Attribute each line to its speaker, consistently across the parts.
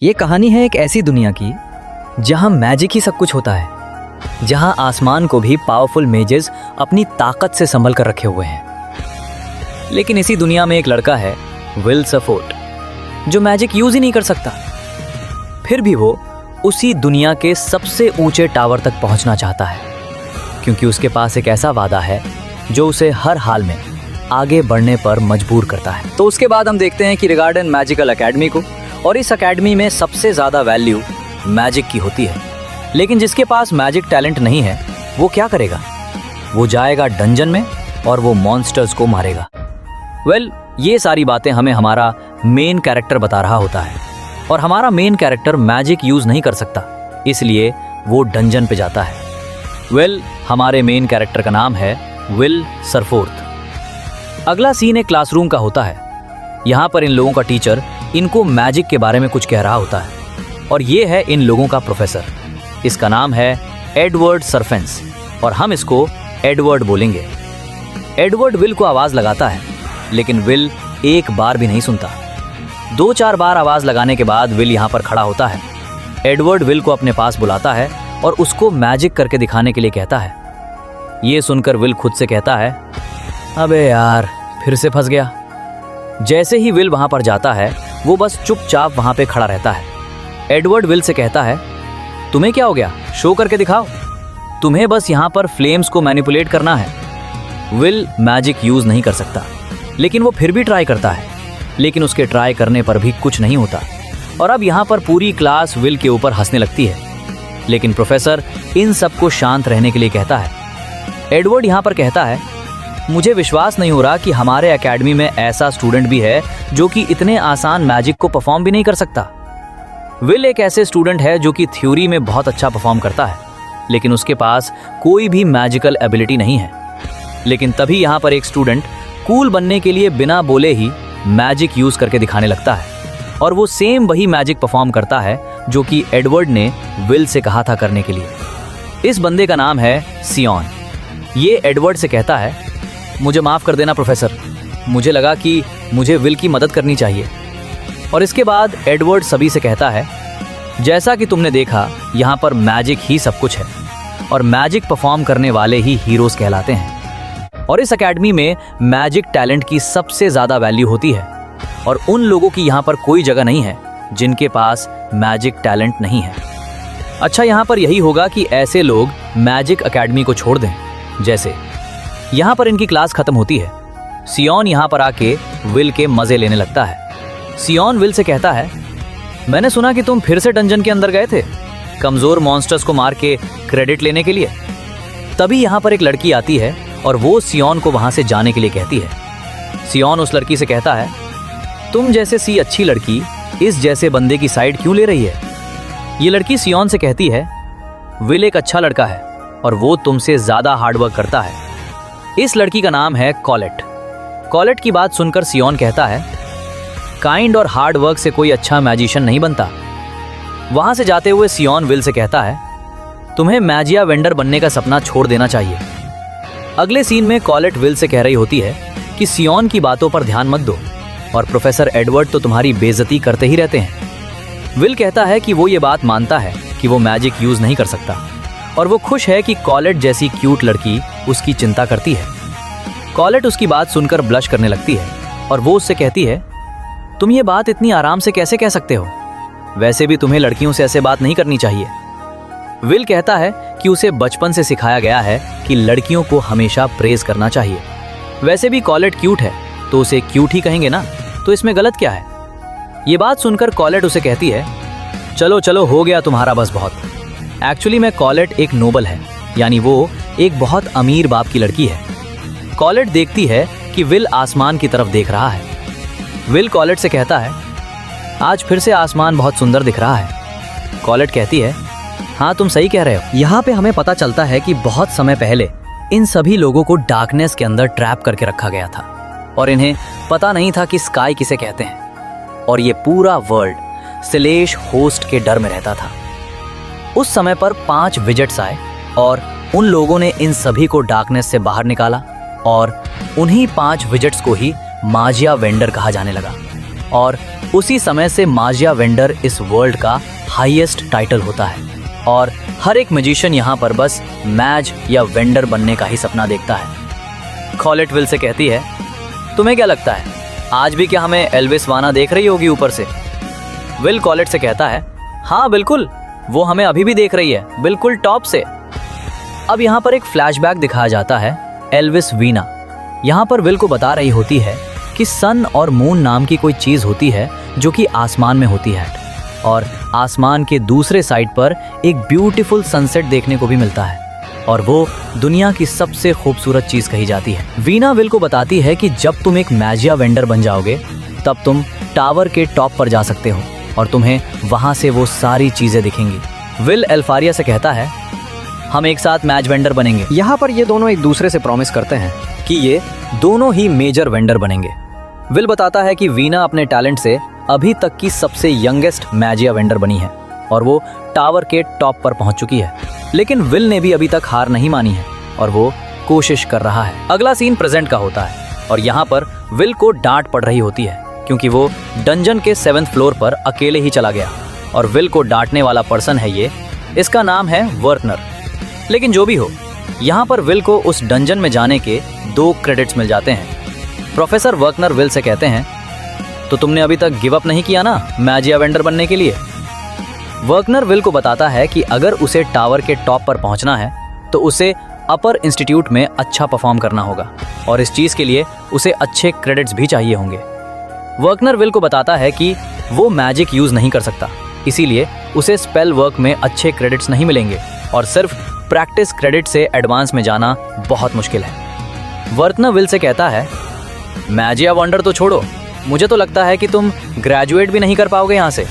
Speaker 1: ये कहानी है एक ऐसी दुनिया की जहां मैजिक ही सब कुछ होता है, जहां आसमान को भी पावरफुल मेजेस अपनी ताकत से संभल कर रखे हुए हैं। लेकिन इसी दुनिया में एक लड़का है, विल सफोर्ड, जो मैजिक यूज ही नहीं कर सकता। फिर भी वो उसी दुनिया के सबसे ऊंचे टावर तक पहुंचना चाहता है, क्योंकि उसके पास एक ऐसा वादा है जो उसे हर हाल में आगे बढ़ने पर मजबूर करता है। तो उसके बाद हम देखते हैं कि रिगार्डन मैजिकल एकेडमी को, और इस एकेडमी में सबसे ज़्यादा वैल्यू मैजिक की होती है। लेकिन जिसके पास मैजिक टैलेंट नहीं है वो क्या करेगा? वो जाएगा डंजन में और वो मॉन्स्टर्स को मारेगा। ये सारी बातें हमें हमारा मेन कैरेक्टर बता रहा होता है, और हमारा मेन कैरेक्टर मैजिक यूज़ नहीं कर सकता, इसलिए वो डंजन पे जाता है। हमारे मेन कैरेक्टर का नाम है विल सरफोर्थ। अगला सीन एक क्लासरूम का होता है। यहाँ पर इन लोगों का टीचर इनको मैजिक के बारे में कुछ कह रहा होता है, और ये है इन लोगों का प्रोफेसर। इसका नाम है एडवर्ड सरफेंस, और हम इसको एडवर्ड बोलेंगे। एडवर्ड विल को आवाज़ लगाता है, लेकिन विल एक बार भी नहीं सुनता। 2-4 बार आवाज़ लगाने के बाद विल यहाँ पर खड़ा होता है। एडवर्ड विल को अपने पास बुलाता है और उसको मैजिक करके दिखाने के लिए कहता है। ये सुनकर विल खुद से कहता है, अबे यार, फिर से फंस गया। जैसे ही विल वहाँ पर जाता है, वो बस चुपचाप वहाँ पे खड़ा रहता है। एडवर्ड विल से कहता है, तुम्हें क्या हो गया, शो करके दिखाओ। तुम्हें बस यहाँ पर फ्लेम्स को मैनिपुलेट करना है। विल मैजिक यूज़ नहीं कर सकता, लेकिन वो फिर भी ट्राई करता है, लेकिन उसके ट्राई करने पर भी कुछ नहीं होता। और अब यहाँ पर पूरी क्लास विल के ऊपर हंसने लगती है, लेकिन प्रोफेसर इन सबको शांत रहने के लिए कहता है। एडवर्ड यहाँ पर कहता है, मुझे विश्वास नहीं हो रहा कि हमारे एकेडमी में ऐसा स्टूडेंट भी है जो कि इतने आसान मैजिक को परफॉर्म भी नहीं कर सकता। विल एक ऐसे स्टूडेंट है जो कि थ्योरी में बहुत अच्छा परफॉर्म करता है, लेकिन उसके पास कोई भी मैजिकल एबिलिटी नहीं है। लेकिन तभी यहाँ पर एक स्टूडेंट कूल बनने के लिए बिना बोले ही मैजिक यूज करके दिखाने लगता है, और वो सेम वही मैजिक परफॉर्म करता है जो कि एडवर्ड ने विल से कहा था करने के लिए। इस बंदे का नाम है सियोन। ये एडवर्ड से कहता है, मुझे माफ़ कर देना प्रोफेसर, मुझे लगा कि मुझे विल की मदद करनी चाहिए। और इसके बाद एडवर्ड सभी से कहता है, जैसा कि तुमने देखा, यहाँ पर मैजिक ही सब कुछ है, और मैजिक परफॉर्म करने वाले ही हीरोज़ कहलाते हैं। और इस एकेडमी में मैजिक टैलेंट की सबसे ज़्यादा वैल्यू होती है, और उन लोगों की यहाँ पर कोई जगह नहीं है जिनके पास मैजिक टैलेंट नहीं है। अच्छा, यहाँ पर यही होगा कि ऐसे लोग मैजिक एकेडमी को छोड़ दें। जैसे यहाँ पर इनकी क्लास खत्म होती है, सियोन यहाँ पर आके विल के मजे लेने लगता है। सियोन विल से कहता है, मैंने सुना कि तुम फिर से डंजन के अंदर गए थे, कमजोर मॉन्स्टर्स को मार के क्रेडिट लेने के लिए। तभी यहाँ पर एक लड़की आती है और वो सियोन को वहां से जाने के लिए कहती है। सियोन उस लड़की से कहता है, तुम जैसे सी अच्छी लड़की इस जैसे बंदे की साइड क्यों ले रही है? ये लड़की सियोन से कहती है, विल एक अच्छा लड़का है और वो तुमसे ज्यादा हार्डवर्क करता है। इस लड़की का नाम है कॉलेट। कॉलेट की बात सुनकर सियोन कहता है, काइंड और हार्ड वर्क से कोई अच्छा मैजिशियन नहीं बनता। वहां से जाते हुए सियोन विल से कहता है, तुम्हें मैजिया वेंडर बनने का सपना छोड़ देना चाहिए। अगले सीन में कॉलेट विल से कह रही होती है कि सियोन की बातों पर ध्यान मत दो, और प्रोफेसर एडवर्ड तो तुम्हारी बेइज्जती करते ही रहते हैं। विल कहता है कि वो ये बात मानता है कि वो मैजिक यूज नहीं कर सकता, और वो खुश है कि कॉलेट जैसी क्यूट लड़की उसकी चिंता करती है। कॉलेट उसकी बात सुनकर ब्लश करने लगती है, और वो उससे कहती है, तुम ये बात इतनी आराम से कैसे कह सकते हो? वैसे भी तुम्हें लड़कियों से ऐसे बात नहीं करनी चाहिए। विल कहता है कि उसे बचपन से सिखाया गया है कि लड़कियों को हमेशा प्रेज करना चाहिए। वैसे भी कॉलेट क्यूट है तो उसे क्यूट ही कहेंगे ना, तो इसमें गलत क्या है? ये बात सुनकर कॉलेट उसे कहती है, चलो चलो, हो गया तुम्हारा बस बहुत। एक्चुअली में कॉलेट एक नोबल है, यानी वो एक बहुत अमीर बाप की लड़की है। कॉलेट देखती है कि विल आसमान की तरफ देख रहा है। विल कॉलेट से कहता है, आज फिर से आसमान बहुत सुंदर दिख रहा है। कॉलेट कहती है, हाँ तुम सही कह रहे हो। यहाँ पे हमें पता चलता है कि बहुत समय पहले इन सभी लोगों को डार्कनेस के अंदर ट्रैप करके रखा गया था, और इन्हें पता नहीं था कि स्काई किसे कहते हैं, और ये पूरा वर्ल्ड स्लेश होस्ट के डर में रहता था। उस समय पर 5 विजेट्स आए, और उन लोगों ने इन सभी को डार्कनेस से बाहर निकाला, और उन्हीं 5 विजेट्स को ही माजिया वेंडर कहा जाने लगा। और उसी समय से माजिया वेंडर इस वर्ल्ड का हाईएस्ट टाइटल होता है और हर एक मैजिशियन यहाँ पर बस मैज या वेंडर बनने का ही सपना देखता है। कॉलेट विल से कहती है, तुम्हें क्या लगता है आज भी क्या हमें एल्विस वाना देख रही होगी ऊपर से? विल कॉलेट से कहता है, हाँ बिल्कुल, वो हमें अभी भी देख रही है, बिल्कुल टॉप से। अब यहाँ पर एक फ्लैशबैक दिखाया जाता है एल्विस वीना। यहाँ पर विल को बता रही होती है कि सन और मून नाम की कोई चीज होती है जो कि आसमान में होती है और आसमान के दूसरे साइड पर एक ब्यूटीफुल सनसेट देखने को भी मिलता है और वो दुनिया की सबसे खूबसूरत चीज कही जाती है। वीना विल को बताती है कि जब तुम एक मैजिया वेंडर बन जाओगे तब तुम टावर के टॉप पर जा सकते हो और तुम्हें वहां से वो सारी चीजें दिखेंगी। विल एल्फारिया से कहता है, हम एक साथ मैच वेंडर बनेंगे। यहाँ पर ये दोनों एक दूसरे से प्रॉमिस करते हैं कि ये दोनों ही मेजर वेंडर बनेंगे। विल बताता है कि वीना अपने टैलेंट से अभी तक की सबसे यंगेस्ट मैजिया वेंडर बनी है और वो टावर के टॉप पर पहुंच चुकी है, लेकिन विल ने भी अभी तक हार नहीं मानी है और वो कोशिश कर रहा है। अगला सीन प्रेजेंट का होता है और यहाँ पर विल को डांट पड़ रही होती है क्योंकि वो डंजन के 7th फ्लोर पर अकेले ही चला गया और विल को डांटने वाला पर्सन है ये, इसका नाम है वर्कनर। लेकिन जो भी हो, यहाँ पर विल को उस डंजन में जाने के 2 क्रेडिट्स मिल जाते हैं। प्रोफेसर वर्कनर विल से कहते हैं, तो तुमने अभी तक गिव अप नहीं किया ना मैजिया वेंडर बनने के लिए? वर्कनर विल को बताता है कि अगर उसे टावर के टॉप पर पहुंचना है तो उसे अपर इंस्टीट्यूट में अच्छा परफॉर्म करना होगा और इस चीज के लिए उसे अच्छे क्रेडिट्स भी चाहिए होंगे। वर्कनर विल को बताता है कि वो मैजिक यूज नहीं कर सकता, इसीलिए उसे स्पेल वर्क में अच्छे क्रेडिट्स नहीं मिलेंगे और सिर्फ प्रैक्टिस क्रेडिट से एडवांस में जाना बहुत मुश्किल है। वर्कनर विल से कहता है, मैजिया वंडर तो छोड़ो, मुझे तो लगता है कि तुम ग्रेजुएट भी नहीं कर पाओगे यहाँ से,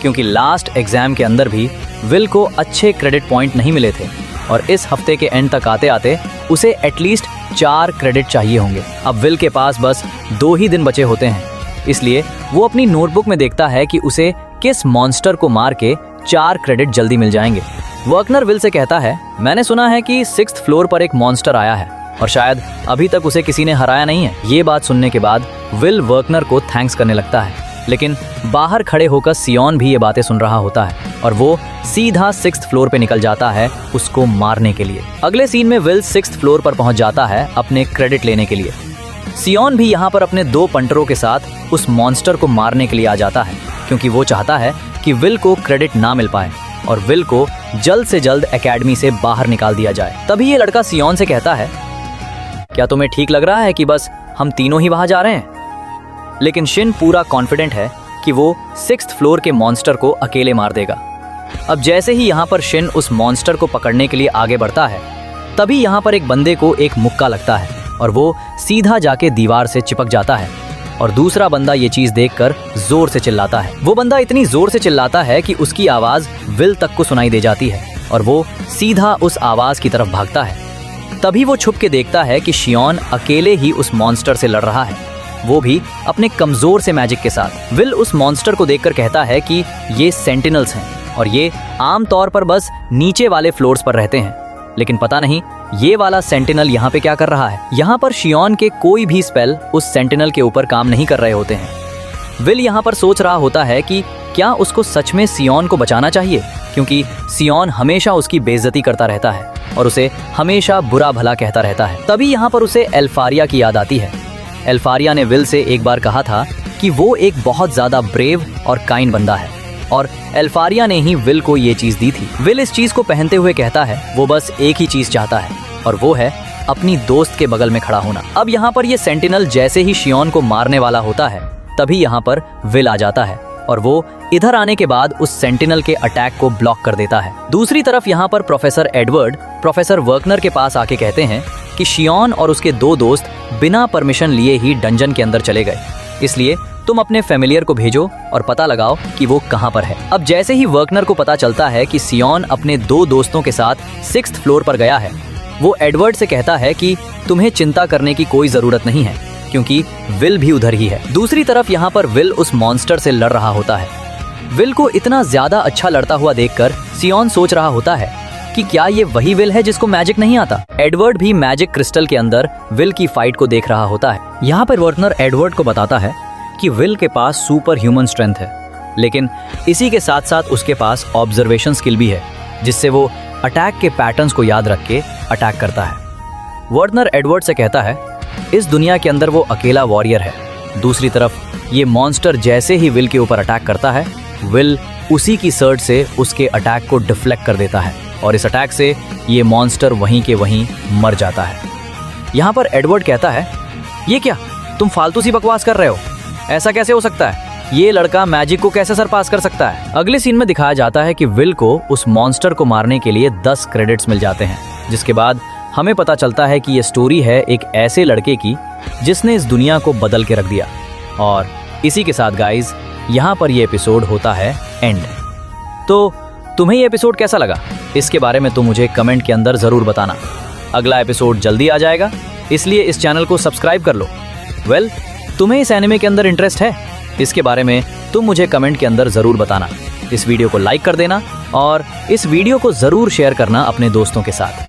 Speaker 1: क्योंकि लास्ट एग्जाम के अंदर भी विल को अच्छे क्रेडिट पॉइंट नहीं मिले थे और इस हफ्ते के एंड तक आते आते उसे एटलीस्ट 4 क्रेडिट चाहिए होंगे। अब विल के पास बस 2 ही दिन बचे होते हैं, इसलिए वो अपनी नोटबुक में देखता है कि उसे किस मॉन्स्टर को मार के 4 क्रेडिट जल्दी मिल जाएंगे। वर्कनर विल से कहता है, मैंने सुना है कि 6th फ्लोर पर एक मॉन्स्टर आया है और शायद अभी तक उसे किसी ने हराया नहीं है। ये बात सुनने के बाद विल वर्कनर को थैंक्स करने लगता है, लेकिन बाहर खड़े होकर सियोन भी ये बातें सुन रहा होता है और वो सीधा 6th फ्लोर पे निकल जाता है उसको मारने के लिए। अगले सीन में विल 6th फ्लोर पर पहुंच जाता है अपने क्रेडिट लेने के लिए। सियोन भी यहाँ पर अपने 2 पंटरों के साथ उस मॉन्स्टर को मारने के लिए आ जाता है क्योंकि वो चाहता है कि विल को क्रेडिट ना मिल पाए और विल को जल्द से जल्द एकेडमी से बाहर निकाल दिया जाए। तभी ये लड़का सियोन से कहता है, क्या तुम्हें ठीक लग रहा है कि बस हम तीनों ही वहां जा रहे हैं? लेकिन शिन पूरा कॉन्फिडेंट है कि वो 6th फ्लोर के मॉन्स्टर को अकेले मार देगा। अब जैसे ही यहाँ पर शिन उस मॉन्स्टर को पकड़ने के लिए आगे बढ़ता है, तभी यहाँ पर एक बंदे को एक मुक्का लगता है और वो सीधा जाके दीवार से चिपक जाता है और दूसरा बंदा ये चीज देखकर जोर से चिल्लाता है। वो बंदा इतनी जोर से चिल्लाता है कि उसकी आवाज विल तक को सुनाई दे जाती है और वो सीधा उस आवाज की तरफ भागता है। तभी वो छुप के देखता है कि शियोन अकेले ही उस मॉन्स्टर से लड़ रहा है, वो भी अपने कमजोर से मैजिक के साथ। विल उस मॉन्स्टर को देखकर कहता है कि ये सेंटिनल्स हैं और ये आमतौर पर बस नीचे वाले फ्लोर्स पर रहते हैं, लेकिन पता नहीं ये वाला सेंटिनल यहाँ पे क्या कर रहा है। यहाँ पर शियोन के कोई भी स्पेल उस सेंटिनल के ऊपर काम नहीं कर रहे होते हैं। विल यहाँ पर सोच रहा होता है कि क्या उसको सच में सियोन को बचाना चाहिए, क्योंकि सियोन हमेशा उसकी बेइज्जती करता रहता है और उसे हमेशा बुरा भला कहता रहता है। तभी यहाँ पर उसे एल्फारिया की याद आती है। एल्फारिया ने विल से एक बार कहा था कि वो एक बहुत ज्यादा ब्रेव और काइंड बंदा है और एल्फारिया ने ही विल को ये चीज दी थी। विल इस चीज को पहनते हुए कहता है वो बस एक ही चीज चाहता है और वो है अपनी दोस्त के बगल में खड़ा होना। अब यहाँ पर ये सेंटिनल जैसे ही शियोन को मारने वाला होता है, तभी यहाँ पर विल आ जाता है और वो इधर आने के बाद उस सेंटिनल के अटैक को ब्लॉक कर देता है। दूसरी तरफ यहाँ पर प्रोफेसर एडवर्ड प्रोफेसर वर्कनर के पास आके कहते हैं कि शियोन और उसके 2 दोस्त बिना परमिशन लिए ही डंजन के अंदर चले गए, इसलिए तुम अपने फैमिलियर को भेजो और पता लगाओ कि वो कहाँ पर है। अब जैसे ही वर्कनर को पता चलता है कि सियोन अपने 2 दोस्तों के साथ 6th फ्लोर पर गया है, वो एडवर्ड से कहता है कि तुम्हें चिंता करने की कोई जरूरत नहीं है, क्योंकि विल भी उधर ही है। दूसरी तरफ यहाँ पर विल उस मॉन्स्टर से लड़ रहा होता है। विल को इतना ज्यादा अच्छा लड़ता हुआ देखकर सियोन सोच रहा होता है कि क्या ये वही विल है जिसको मैजिक नहीं आता। एडवर्ड भी मैजिक क्रिस्टल के अंदर विल की फाइट को देख रहा होता है। यहाँ पर वर्कनर एडवर्ड को बताता है कि विल के पास सुपर ह्यूमन स्ट्रेंथ है, लेकिन इसी के साथ साथ उसके पास ऑब्जर्वेशन स्किल भी है, जिससे वो अटैक के पैटर्न्स को याद रख के अटैक करता है। वर्नर एडवर्ड से कहता है, इस दुनिया के अंदर वो अकेला वॉरियर है। दूसरी तरफ ये मॉन्स्टर जैसे ही विल के ऊपर अटैक करता है, विल उसी की सर्ट से उसके अटैक को डिफ्लेक्ट कर देता है और इस अटैक से ये मॉन्स्टर वहीं के वहीं मर जाता है। यहाँ पर एडवर्ड कहता है, ये क्या, तुम फालतू सी बकवास कर रहे हो, ऐसा कैसे हो सकता है, ये लड़का मैजिक को कैसे सरपास कर सकता है। अगले सीन में दिखाया जाता है कि विल को उस मॉन्स्टर को मारने के लिए 10 क्रेडिट्स मिल जाते हैं, जिसके बाद हमें पता चलता है कि ये स्टोरी है एक ऐसे लड़के की जिसने इस दुनिया को बदल के रख दिया। और इसी के साथ गाइज यहाँ पर ये एपिसोड होता है एंड। तो तुम्हें ये एपिसोड कैसा लगा, इसके बारे में तुम मुझे कमेंट के अंदर ज़रूर बताना। अगला एपिसोड जल्दी आ जाएगा, इसलिए इस चैनल को सब्सक्राइब कर लो। वेल, तुम्हें इस एनिमे के अंदर इंटरेस्ट है, इसके बारे में तुम मुझे कमेंट के अंदर ज़रूर बताना। इस वीडियो को लाइक कर देना और इस वीडियो को ज़रूर शेयर करना अपने दोस्तों के साथ।